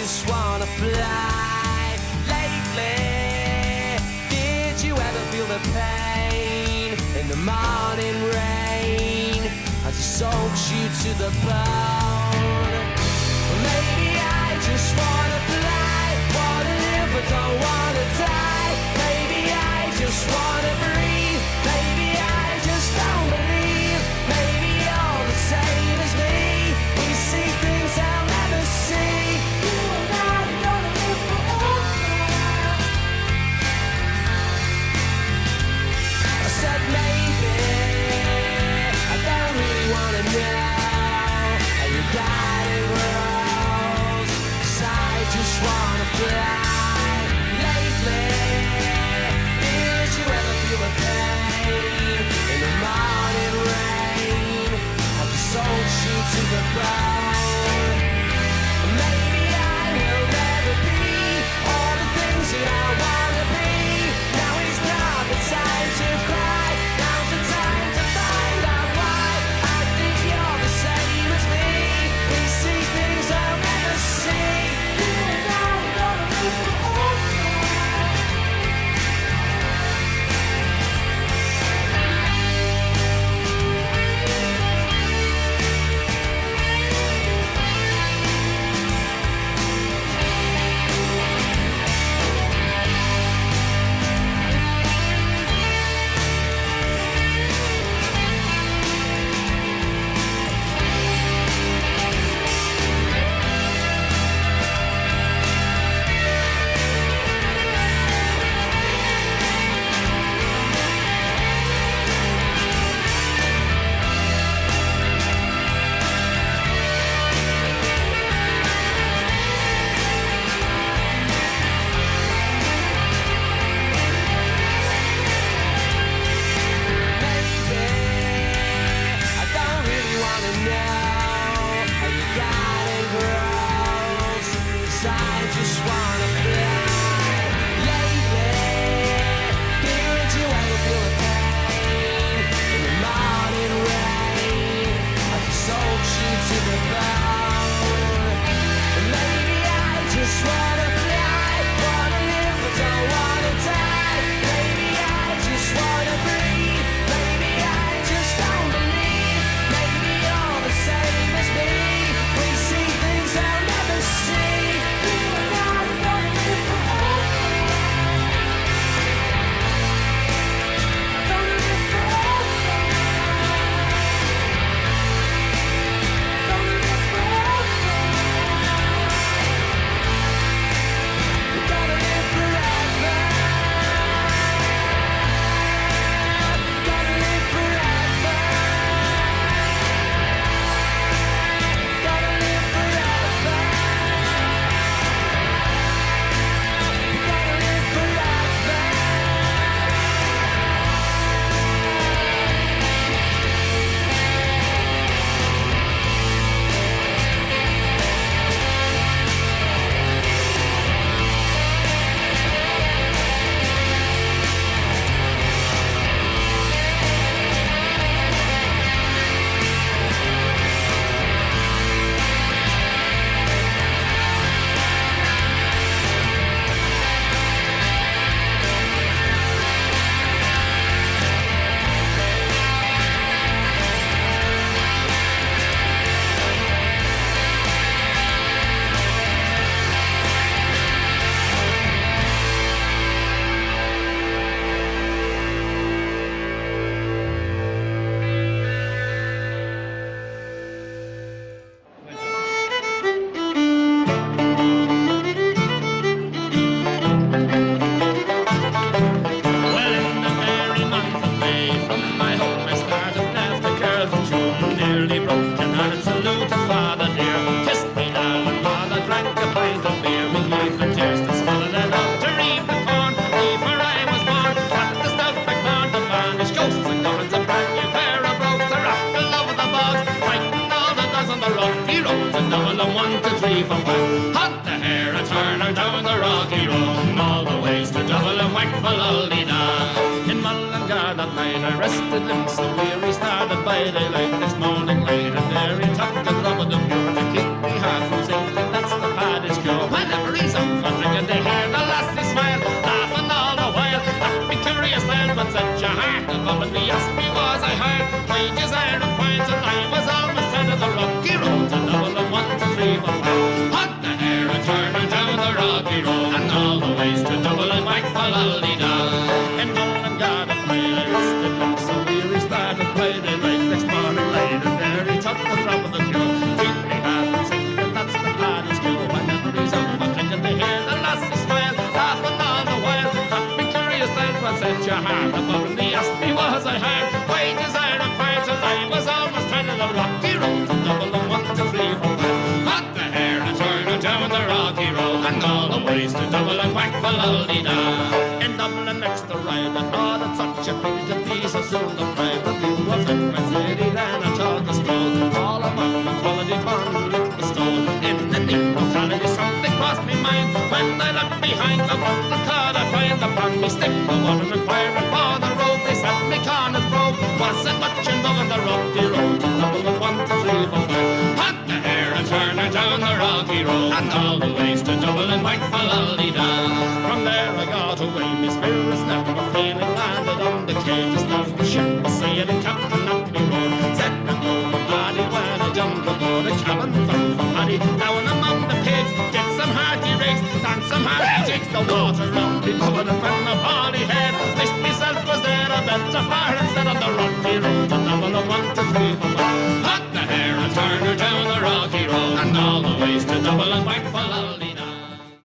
just wanna fly. Lately, did you ever feel the pain in the morning rain as it soaks you to the bone? Maybe I just wanna fly, wanna live but don't wanna die. Maybe I just wanna breathe, maybe I just don't believe. Maybe you're the same as me, we see things I'll never see. You and I are gonna live forever. I said maybe, I don't really wanna know how you got it wrong, 'cause I just wanna fly. Lately, did you ever feel the pain in the morning rain as it soaks you to the bone? Maybe I will never be all the things that I wanna be. Now is not the time to cry, now's the time to find out why. I think you're the same as me, we see things I'll never see. You and I are gonna live forever. Hunt the hare, a turner down the rocky road, all the ways to Dublin, whack for Lollina. In Mullingar that night I rested limbs so weary, started by daylight this morning late, and there he took a drop of the mule to keep me heart from sinking, that's the paddy's cure. road to Dublin, 1, 2, 3, 4, 5. Hot the hare and turn her down the rocky road, and all the ways to Dublin, whack for lolly-da. In Dublin next to ride, I thought it's such a pity to be so soon deprived of you. A friend my city then I took a stroll, all among the quality bond it was stole. In the neat locality something crossed me mind, when I looked behind the bottle card I find upon me stick the water requiring for the road. They said me Corner's road was it much in Dublin the rocky road to Dublin, 1, 2, 3, 4, 5. Hot the hare and turn her down the rocky road, and all the ways to Dublin, whack for lolly-da. From there I got away, my spirits never feeling, landed on the cages as the ship was sailing. Captain up me road, said no more body when I jumped aboard a cabin from Paddy. Down among the pigs, did some hearty rigs, dance some hearty jigs. The water round me covered and when the party head, wished myself was there a better far instead of the rocky road to Dublin, 1, 2, 3, 4, 5. Hot the hare and turn her down the rocky road, and all the ways to Dublin, whack for lolly.